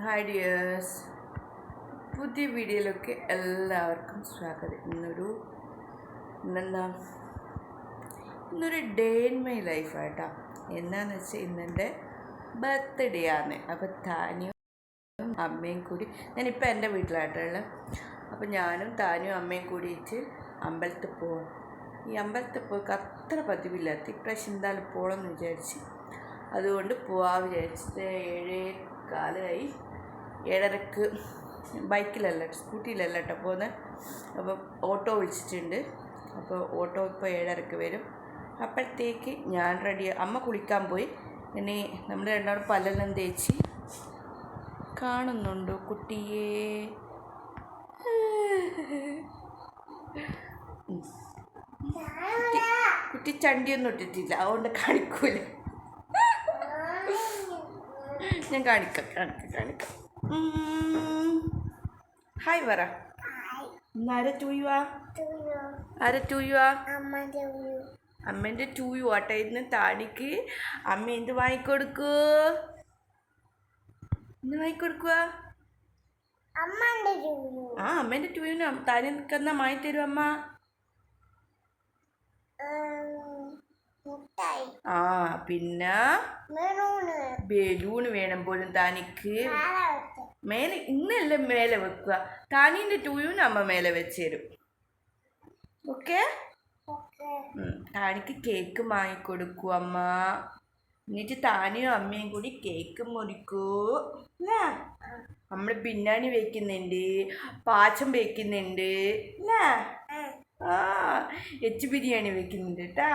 Hi dears, പുതിയ വീഡിയോയിലൊക്കെ എല്ലാവർക്കും സ്വാഗതം. ഇന്നൊരു ഡേ ഇൻ മൈ ലൈഫായിട്ടാ. എന്നാന്ന് വെച്ചാൽ ഇന്നെൻ്റെ ബർത്ത്ഡേ ആണ്. അപ്പോൾ താനിയും അമ്മയും കൂടി, ഞാനിപ്പോൾ എൻ്റെ വീട്ടിലായിട്ടുള്ളത്. അപ്പോൾ ഞാനും താനിയും അമ്മയും കൂടിയിട്ട് അമ്പലത്തിൽ പോകാം. ഈ അമ്പലത്തിൽ പോയി അത്ര പതിവില്ലാത്ത ഇപ്രാവശ്യം എന്തായാലും പോകണമെന്ന് വിചാരിച്ച്, അതുകൊണ്ട് പോകാൻ വിചാരിച്ചിട്ട് 7:15 7:30 ബൈക്കിലല്ല സ്കൂട്ടിയിലല്ല കേട്ടോ പോകുന്നത്. അപ്പോൾ ഓട്ടോ വിളിച്ചിട്ടുണ്ട്. അപ്പോൾ ഓട്ടോ ഇപ്പോൾ 7:30 വരും. അപ്പോഴത്തേക്ക് ഞാൻ റെഡി. അമ്മ കുളിക്കാൻ പോയി. ഇനി നമ്മൾ രണ്ടാളും പല്ലെല്ലാം തേച്ച്. കാണുന്നുണ്ടോ കുട്ടിയെ? കുട്ടി ചണ്ടിയൊന്നും ഇട്ടിട്ടില്ല, അതുകൊണ്ട് കാണിക്കൂല. ഞാൻ കാണിക്കാം. ഹായ് പറ. ആരെ ടൂയുവാ? അമ്മേൻ്റെ ടൂയു ആട്ടെ. ഇന്ന് താടിക്ക് അമ്മ എന്ത് വാങ്ങിക്കൊടുക്കൂ? എന്ത് വാങ്ങിക്കൊടുക്കുക? അമ്മേൻ്റെ ടൂയുന് താനി നിൽക്കുന്ന വാങ്ങി തരും അമ്മ. പിന്നെ ബലൂണ് വേണം പോലും താനിക്ക്. മേലെ ഇന്നല്ല മേലെ വെക്കുക. താനീൻ്റെ ടൂയൂന് അമ്മ മേലെ വെച്ച് തരും. ഓക്കെ. താനിക്ക് കേക്ക് വാങ്ങിക്കൊടുക്കൂ അമ്മ. എന്നിട്ട് താനിയും അമ്മയും കൂടി കേക്ക് മുറിക്കൂ. അല്ലേ? നമ്മൾ ബിരിയാണി വയ്ക്കുന്നുണ്ട്, പാചകം വയ്ക്കുന്നുണ്ട്. അല്ലേ? എച്ച് ബിരിയാണി വെക്കുന്നുണ്ട് കേട്ടാ.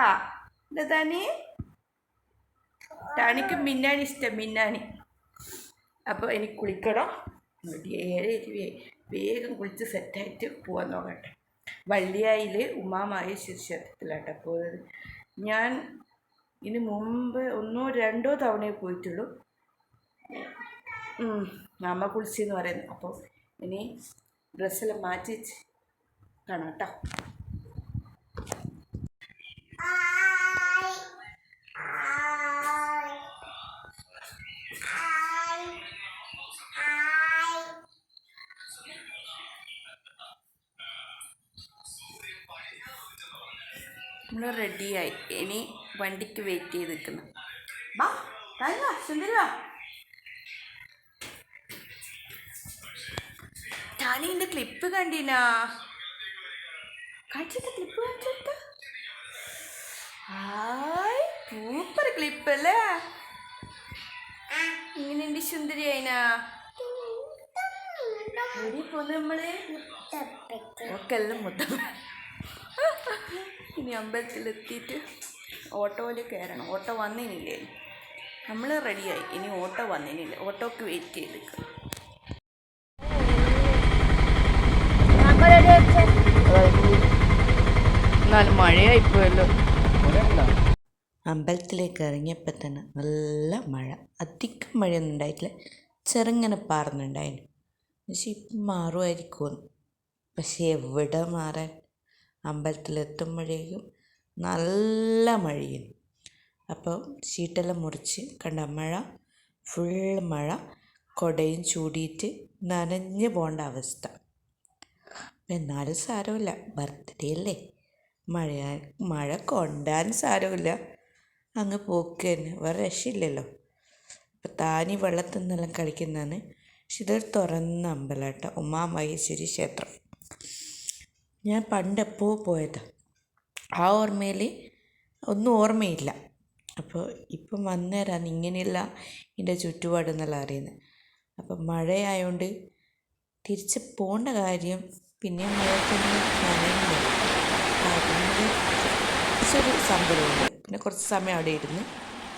എന്താ താനിക്ക് ബിരിയാണി ഇഷ്ടം, ബിരിയാണി. അപ്പോൾ എനിക്ക് കുളിക്കണം. 7:20 വേഗം കുളിച്ച് സെറ്റായിട്ട് പോകാൻ നോക്കട്ടെ. വള്ളിയായിൽ ഉമാമഹേശ്വരി ക്ഷേത്രത്തിലാട്ടോ പോകുന്നത്. ഞാൻ ഇതിന് മുമ്പ് 1-2 തവണയെ പോയിട്ടുള്ളൂ. അമ്മ കുളിച്ചെന്ന് പറയുന്നു. അപ്പോൾ ഇനി ഡ്രസ്സെല്ലാം മാറ്റി കാണാം കേട്ടോ. നമ്മൾ റെഡിയായി. ഇനി വണ്ടിക്ക് വെയിറ്റ് ചെയ്ത് നിൽക്കുന്നു. ടാനിൻ്റെ ക്ലിപ്പ് കണ്ടിനാ? കാണിച്ചിട്ട് ക്ലിപ്പ് കാണിച്ചിട്ട്. ഹായ്, സൂപ്പർ ക്ലിപ്പ് അല്ലേ? ഇങ്ങനെയുണ്ട് സുന്ദരിയായിനാ. എവിടെ പോന്ന് നമ്മള്? ഒക്കെ എല്ലാം മൊത്തം. ഇനി അമ്പലത്തിലെത്തിയിട്ട് ഓട്ടോയിൽ കയറണം. ഓട്ടോ വന്നിനില്ലേ? നമ്മൾ റെഡിയായി. ഇനി ഓട്ടോ വന്നിനില്ല. ഓട്ടോക്ക് വെയിറ്റ് ചെയ്ത് നിൽക്കണം. എന്നാലും മഴയായിപ്പോയല്ലോ. അമ്പലത്തിലേക്ക് ഇറങ്ങിയപ്പോൾ തന്നെ നല്ല മഴ. അധികം മഴയൊന്നും ഉണ്ടായിട്ടില്ല, ചെറുങ്ങനെ പാറുന്നുണ്ടായിരുന്നു. പക്ഷെ ഇപ്പം മാറുമായിരിക്കുമെന്ന്. പക്ഷേ എവിടെ മാറാൻ? അമ്പലത്തിലെത്തുമ്പോഴേക്കും നല്ല മഴയും. അപ്പോൾ ഷീട്ടെല്ലാം മുറിച്ച് കണ്ട മഴ, ഫുൾ മഴ. കുടയും ചൂടിയിട്ട് നനഞ്ഞു പോകേണ്ട അവസ്ഥ. എന്നാലും സാരമില്ല, ബർത്ത്ഡേ അല്ലേ. മഴ കൊണ്ടാൻ സാരമില്ല, അങ്ങ് പോക്ക് തന്നെ, വേറെ രക്ഷയില്ലല്ലോ. അപ്പം താനി വെള്ളത്തിൽ നിന്നെല്ലാം കളിക്കുന്നതാണ്. പക്ഷെ ഇതൊരു തുറന്ന അമ്പലം കേട്ടോ, ഉമാമഹേശ്വരി ക്ഷേത്രം. ഞാൻ പണ്ടെപ്പോൾ പോയതാണ്. ആ ഓർമ്മയിൽ ഒന്നും ഓർമ്മയില്ല. അപ്പോൾ ഇപ്പം വന്നേരാണ് ഇങ്ങനെയുള്ള ഇതിൻ്റെ ചുറ്റുപാടെന്നെല്ലാം അറിയുന്നത്. അപ്പം മഴയായതുകൊണ്ട് തിരിച്ച് പോകേണ്ട കാര്യം, പിന്നെ മഴത്തൊന്നും നനയുന്നില്ല. കുറച്ചൊരു സംഭവമുണ്ട്. പിന്നെ കുറച്ച് സമയം അവിടെ ഇരുന്ന്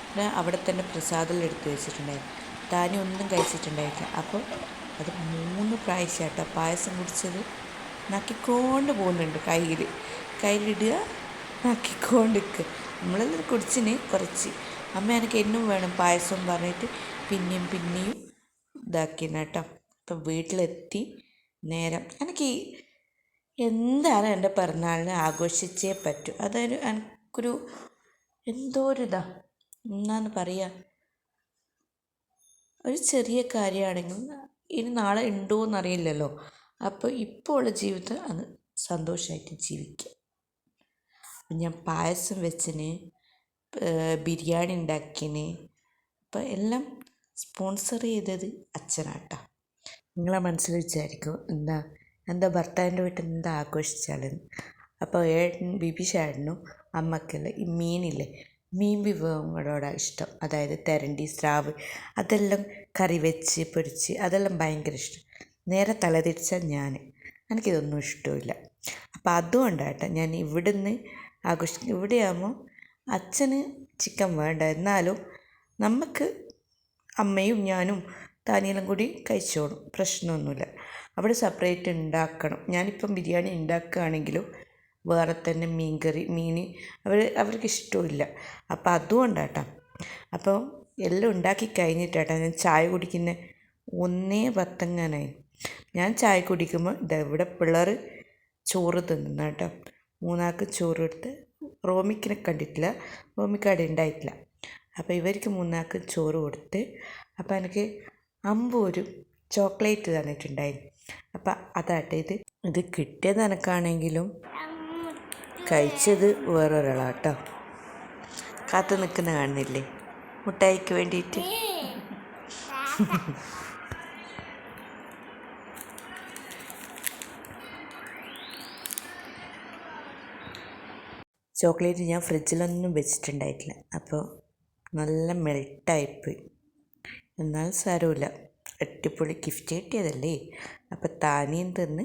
പിന്നെ അവിടെ തന്നെ പ്രസാദം എടുത്ത് വെച്ചിട്ടുണ്ടായിരുന്നു. താനി ഒന്നും കഴിച്ചിട്ടുണ്ടായില്ല. അപ്പോൾ അത് 3 പ്രാവശ്യം കേട്ടോ പായസം കുടിച്ചത്. നക്കിക്കൊണ്ട് പോകുന്നുണ്ട്. കയ്യിലിടുക, നക്കിക്കൊണ്ടിരിക്കുക. നമ്മളെല്ലാം കുടിച്ചിന് കുറച്ച്. അമ്മ എനിക്ക് എന്നും വേണം പായസം പറഞ്ഞിട്ട് പിന്നെയും ഇതാക്കിന് കേട്ടോ. അപ്പം വീട്ടിലെത്തി നേരം എനിക്ക് എന്തായാലും എൻ്റെ പിറന്നാളിന് ആഘോഷിച്ചേ പറ്റൂ. എനിക്കൊരു എന്തോ ഒരു എന്നാന്ന് പറയുക, ഒരു ചെറിയ കാര്യമാണെങ്കിലും ഇനി നാളെ ഉണ്ടോ എന്നറിയില്ലല്ലോ. അപ്പോൾ ഇപ്പോൾ ഉള്ള ജീവിതം അത് സന്തോഷമായിട്ട് ജീവിക്കുക. ഞാൻ പായസം വെച്ചിന്, ബിരിയാണി ഉണ്ടാക്കിന്. അപ്പോൾ എല്ലാം സ്പോൺസർ ചെയ്തത് അച്ഛനാട്ടോ. നിങ്ങളെ മനസ്സിൽ വിചാരിക്കും എന്താ ഭർത്താവിൻ്റെ വീട്ടിൽ എന്താ ആഘോഷിച്ചാലെന്ന്. അപ്പോൾ ബിബിഷേട്ടനും അമ്മക്കെല്ലാം ഈ മീനില്ലേ, മീൻ വിഭവങ്ങളോടാണ് ഇഷ്ടം. അതായത് തെരണ്ടി, സ്രാവ്, അതെല്ലാം കറി വെച്ച് പൊരിച്ച് അതെല്ലാം ഭയങ്കര ഇഷ്ടം. നേരെ തലതിരിച്ചാൽ എനിക്കിതൊന്നും ഇഷ്ടമില്ല. അപ്പോൾ അതുകൊണ്ടാട്ടോ ഞാൻ ഇവിടുന്ന് ആഘോഷിക്കും. ഇവിടെയാകുമ്പോൾ അച്ഛന് ചിക്കൻ വേണ്ട, എന്നാലും നമുക്ക് അമ്മയും ഞാനും താനിയെല്ലാം കൂടി കഴിച്ചോളും, പ്രശ്നമൊന്നുമില്ല. അവിടെ സെപ്പറേറ്റ് ഉണ്ടാക്കണം. ഞാനിപ്പം ബിരിയാണി ഉണ്ടാക്കുകയാണെങ്കിലും വേറെ തന്നെ മീൻ അവർക്ക് ഇഷ്ടമില്ല. അപ്പോൾ അതുകൊണ്ടാട്ടോ. അപ്പോൾ എല്ലാം ഉണ്ടാക്കി കഴിഞ്ഞിട്ടാട്ടോ ഞാൻ ചായ കുടിക്കുന്ന 1:10 ഞാൻ ചായ കുടിക്കുമ്പോൾ ഇവിടെ പിള്ളേർ ചോറ് തിന്നുന്ന കേട്ടോ. 3 ആൾക്ക് ചോറ് എടുത്ത്, റോമിക്കിനെ കണ്ടിട്ടില്ല, റോമിക്ക് അവിടെ ഉണ്ടായിട്ടില്ല. അപ്പോൾ ഇവർക്ക് 3 ആൾക്ക് ചോറ് കൊടുത്ത്, അപ്പോൾ എനിക്ക് ഒരു ചോക്ലേറ്റ് തന്നിട്ടുണ്ടായിരുന്നു. അപ്പം അതാട്ടെ ഇത് കിട്ടിയത് എനിക്കാണെങ്കിലും കഴിച്ചത് വേറൊരാളാട്ടോ. കാത്തു നിൽക്കുന്ന കാണുന്നില്ലേ മുട്ടായിക്ക് വേണ്ടിയിട്ട്. ചോക്ലേറ്റ് ഞാൻ ഫ്രിഡ്ജിലൊന്നും വെച്ചിട്ടുണ്ടായിട്ടില്ല. അപ്പോൾ നല്ല മെൽട്ടായിപ്പോയി. എന്നാൽ സാരമില്ല, അടിപൊളി ഗിഫ്റ്റ് കിട്ടിയതല്ലേ. അപ്പം താനിയും തിന്ന്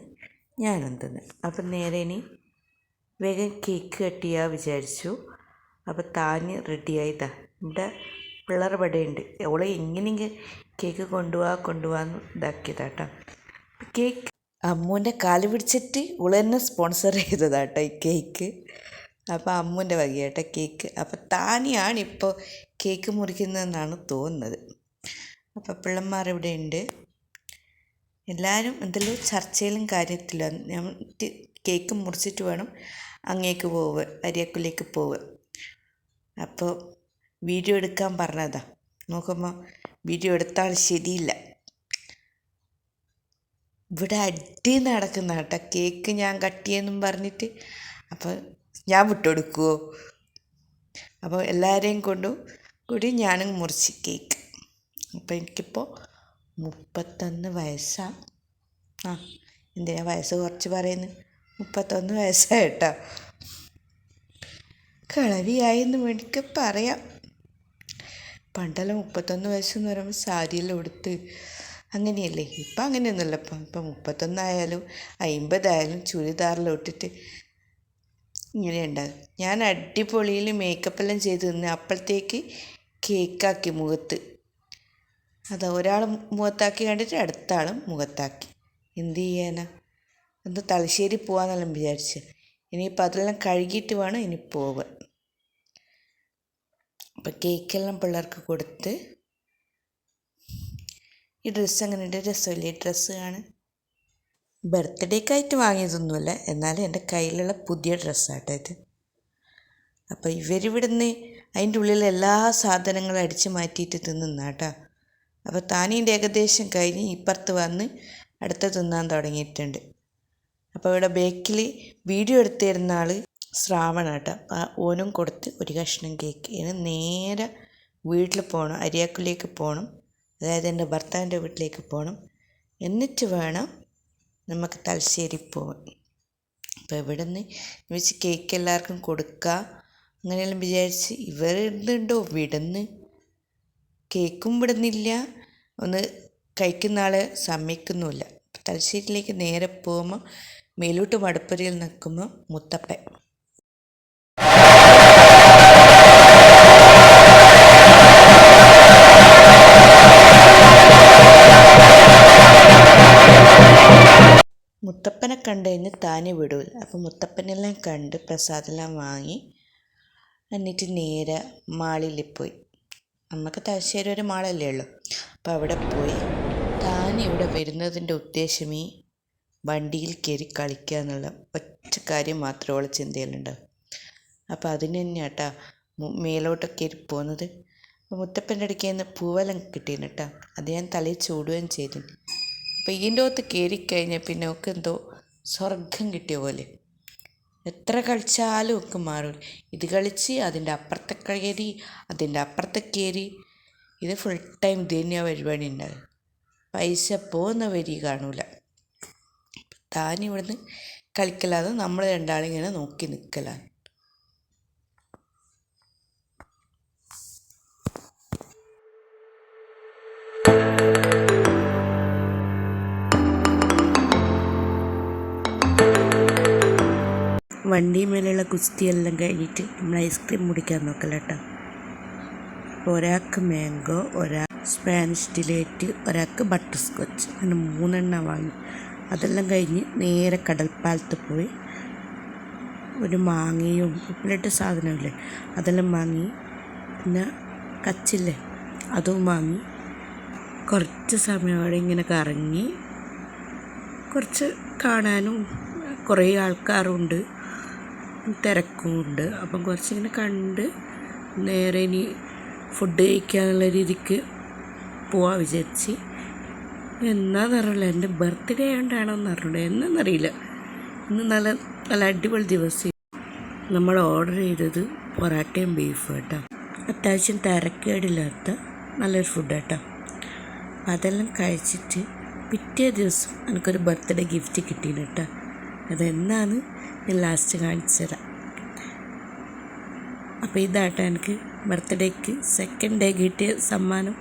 ഞാനും തിന്ന്. അപ്പം നേരെ ഇനി വേഗം കേക്ക് കട്ട് ചെയ്യാൻ വിചാരിച്ചു. അപ്പം താന് റെഡിയായതാ. ഇവിടെ പിള്ളേർ പടയുണ്ട്, അവളെ എങ്ങനെയെങ്കിലും കേക്ക് കൊണ്ടുപോകാമെന്ന് ഇതാക്കിയതാട്ടോ. കേക്ക് അമ്മൂൻ്റെ കാല് പിടിച്ചിട്ട് ഇവള് തന്നെ സ്പോൺസർ ചെയ്തതാട്ടോ ഈ കേക്ക്. അപ്പോൾ അമ്മൂൻ്റെ വകയാട്ടോ കേക്ക്. അപ്പം താനിയാണിപ്പോൾ കേക്ക് മുറിക്കുന്നതെന്നാണ് തോന്നുന്നത്. അപ്പോൾ പിള്ളന്മാർ ഇവിടെ ഉണ്ട്, എല്ലാവരും എന്തെല്ലോ ചർച്ചയിലും കാര്യത്തിലും. ഞാൻ കേക്ക് മുറിച്ചിട്ട് വേണം അങ്ങേക്ക് പോവുക, അരിയക്കുലേക്ക് പോവുക. അപ്പോൾ വീഡിയോ എടുക്കാൻ പറഞ്ഞതാ. നോക്കുമ്പോൾ വീഡിയോ എടുത്താൽ ശരിയില്ല. ഇവിടെ അടി നടക്കുന്ന കേട്ടോ, കേക്ക് ഞാൻ കട്ട് ചെയ്യുമെന്നും പറഞ്ഞിട്ട്. അപ്പോൾ ഞാൻ വിട്ടുകൊടുക്കുമോ? അപ്പോൾ എല്ലാവരെയും കൂടി ഞാനും മുറിച്ച് കേക്ക്. അപ്പോൾ എനിക്കിപ്പോൾ 31 വയസ്സാണ്. എന്തിനാ വയസ്സ് കുറച്ച് പറയുന്നത്? 31 വയസ്സായിട്ടോ. കളവിയായെന്ന് വേണ്ടിക്ക് പറയാം. പണ്ടെല്ലാം 31 വയസ്സെന്ന് പറയുമ്പോൾ സാരിയെല്ലാം ഉടുത്ത് അങ്ങനെയല്ലേ. ഇപ്പം അങ്ങനെയൊന്നുമില്ല. ഇപ്പം 31 ആയാലും 50 ആയാലും ചുരിദാറെല്ലാം ഇട്ടിട്ട് ഇങ്ങനെ ഉണ്ടാകും. ഞാൻ അടിപൊളിയിൽ മേക്കപ്പെല്ലാം ചെയ്ത് നിന്ന് അപ്പോഴത്തേക്ക് കേക്കാക്കി മുഖത്ത്. ഒരാൾ മുഖത്താക്കി കണ്ടിട്ട് അടുത്ത ആളും മുഖത്താക്കി. എന്ത് ചെയ്യാനാ? തലശ്ശേരി പോകാമെന്നെല്ലാം വിചാരിച്ച്. ഇനിയിപ്പോൾ അതെല്ലാം കഴുകിയിട്ട് വേണം ഇനി പോവാൻ. അപ്പം കേക്കെല്ലാം പിള്ളേർക്ക് കൊടുത്ത്. ഈ ഡ്രസ്സ് എങ്ങനെയുണ്ട്? രസമില്ലേ ഡ്രസ്സ് കാണാൻ? ബർത്ത്ഡേക്കായിട്ട് വാങ്ങിയതൊന്നുമല്ല, എന്നാലും എൻ്റെ കയ്യിലുള്ള പുതിയ ഡ്രസ്സാട്ടോ ഇത്. അപ്പോൾ ഇവരിവിടുന്ന് അതിൻ്റെ ഉള്ളിൽ എല്ലാ സാധനങ്ങളും അടിച്ച് മാറ്റിയിട്ട് തിന്നുന്നാട്ടോ. അപ്പോൾ താനീൻ്റെ ഏകദേശം കഴിഞ്ഞ് ഇപ്പുറത്ത് വന്ന് അടുത്ത തിന്നാൻ തുടങ്ങിയിട്ടുണ്ട്. അപ്പോൾ ഇവിടെ ബേക്കിൽ വീഡിയോ എടുത്തിരുന്ന ആൾ ശ്രാവണാട്ടോ. ഓനും കൊടുത്ത് ഒരു കഷ്ണം കേക്ക്. ഇനി നേരെ വീട്ടിൽ പോകണം, അരിയാക്കുലേക്ക് പോകണം. അതായത് എൻ്റെ ഭർത്താവിൻ്റെ വീട്ടിലേക്ക് പോകണം. എന്നിട്ട് വേണം നമുക്ക് തലശ്ശേരി പോകാൻ. അപ്പോൾ ഇവിടെ നിന്ന് വെച്ച് കേക്ക് എല്ലാവർക്കും കൊടുക്കുക അങ്ങനെയെല്ലാം വിചാരിച്ച് ഇവർ എന്തുണ്ടോ വിടുന്ന് കേക്കും വിടുന്നില്ല, ഒന്ന് കഴിക്കുന്ന ആളെ സമ്മതിക്കുന്നുമില്ല. തലശ്ശേരിയിലേക്ക് നേരെ പോകുമ്പോൾ മേലോട്ട് മടപ്പുരയിൽ നിൽക്കുമ്പോൾ മുത്തപ്പൻ. മുത്തപ്പനെ കണ്ടു കഴിഞ്ഞ് താനെ വിടൂല. അപ്പോൾ മുത്തപ്പനെല്ലാം കണ്ട് പ്രസാദമെല്ലാം വാങ്ങി എന്നിട്ട് നേരെ മാളിൽ പോയി. നമുക്ക് തലശ്ശേരി ഒരു മാളല്ലേ ഉള്ളൂ. അപ്പോൾ അവിടെ പോയി താൻ ഇവിടെ വരുന്നതിൻ്റെ ഉദ്ദേശം ഈ വണ്ടിയിൽ കയറി കളിക്കുക എന്നുള്ള ഒറ്റ കാര്യം മാത്രമേ ഉള്ള ചിന്തയിലുണ്ടാവും. അപ്പോൾ അതിന് തന്നെയാട്ടാ മേലോട്ടൊക്കെ കയറി പോകുന്നത്. അപ്പോൾ മുത്തപ്പൻ്റെ അടുക്കൽ നിന്ന് പൂവെല്ലാം കിട്ടീന് കേട്ടോ. അത് ഞാൻ തലയിൽ ചൂടുകയും ചെയ്തു. അപ്പോൾ ഇതിൻ്റെ അകത്ത് കയറിക്കഴിഞ്ഞാൽ പിന്നെ ഒക്കെ എന്തോ സ്വർഗം കിട്ടിയ പോലെ. എത്ര കളിച്ചാലും ഒക്കെ മാറില്ല. ഇത് കളിച്ച് അതിൻ്റെ അപ്പുറത്തെ കയറി, അതിൻ്റെ അപ്പുറത്തെ കയറി. ഇത് ഫുൾ ടൈം ഇത് തന്നെയാണ് പരിപാടി ഉണ്ടാകുക. പൈസ പോകുന്ന വരി കാണൂല. താനിവിടുന്ന് കളിക്കലാതെ നമ്മൾ രണ്ടാളിങ്ങനെ നോക്കി നിൽക്കലാണ്. വണ്ടി മേലുള്ള കുസ്തിയെല്ലാം കഴിഞ്ഞിട്ട് നമ്മൾ ഐസ്ക്രീം മുടിക്കാൻ നോക്കല കേട്ടോ. അപ്പോൾ ഒരാൾക്ക് മാംഗോ, ഒരാൾക്ക് സ്പാനിഷ് ഡിലൈറ്റ്, ഒരാൾക്ക് ബട്ടർ സ്കോച്ച്, അങ്ങനെ 3 എണ്ണം വാങ്ങി. അതെല്ലാം കഴിഞ്ഞ് നേരെ കടൽപ്പാലത്ത് പോയി ഒരു മാങ്ങയും ഉപ്പിലിട്ട സാധനമില്ലേ അതെല്ലാം വാങ്ങി. പിന്നെ കച്ചില്ലേ അതും വാങ്ങി. കുറച്ച് സമയം അവിടെ ഇങ്ങനെ കറങ്ങി. കുറച്ച് കാണാനും കുറേ ആൾക്കാരുണ്ട്, തിരക്കുമുണ്ട്. അപ്പം കുറച്ചിങ്ങനെ കണ്ട് നേരെ ഇനി ഫുഡ് കഴിക്കാനുള്ള രീതിക്ക് പോവാൻ വിചാരിച്ച്. എന്നാന്നറിയില്ല, എൻ്റെ ബർത്ത്ഡേ ആയതുകൊണ്ടാണോന്ന് അറിഞ്ഞൂടെ, എന്നാന്നറിയില്ല. ഇന്ന് നല്ല നല്ല അടിപൊളി ദിവസം. നമ്മൾ ഓർഡർ ചെയ്തത് പൊറാട്ടയും ബീഫ് കേട്ടോ. അത്യാവശ്യം തിരക്കേടില്ലാത്ത നല്ലൊരു ഫുഡ് കേട്ടോ. അതെല്ലാം കഴിച്ചിട്ട് പിറ്റേ ദിവസം എനിക്കൊരു ബർത്ത്ഡേ ഗിഫ്റ്റ് കിട്ടിയിരുന്നു കേട്ടോ. അതെന്നാന്ന് ഞാൻ ലാസ്റ്റ് കാണിച്ചു തരാം. അപ്പോൾ ഇതാട്ടോ എനിക്ക് ബർത്ത്ഡേക്ക് സെക്കൻഡ് ഡേ കിട്ടിയ സമ്മാനം.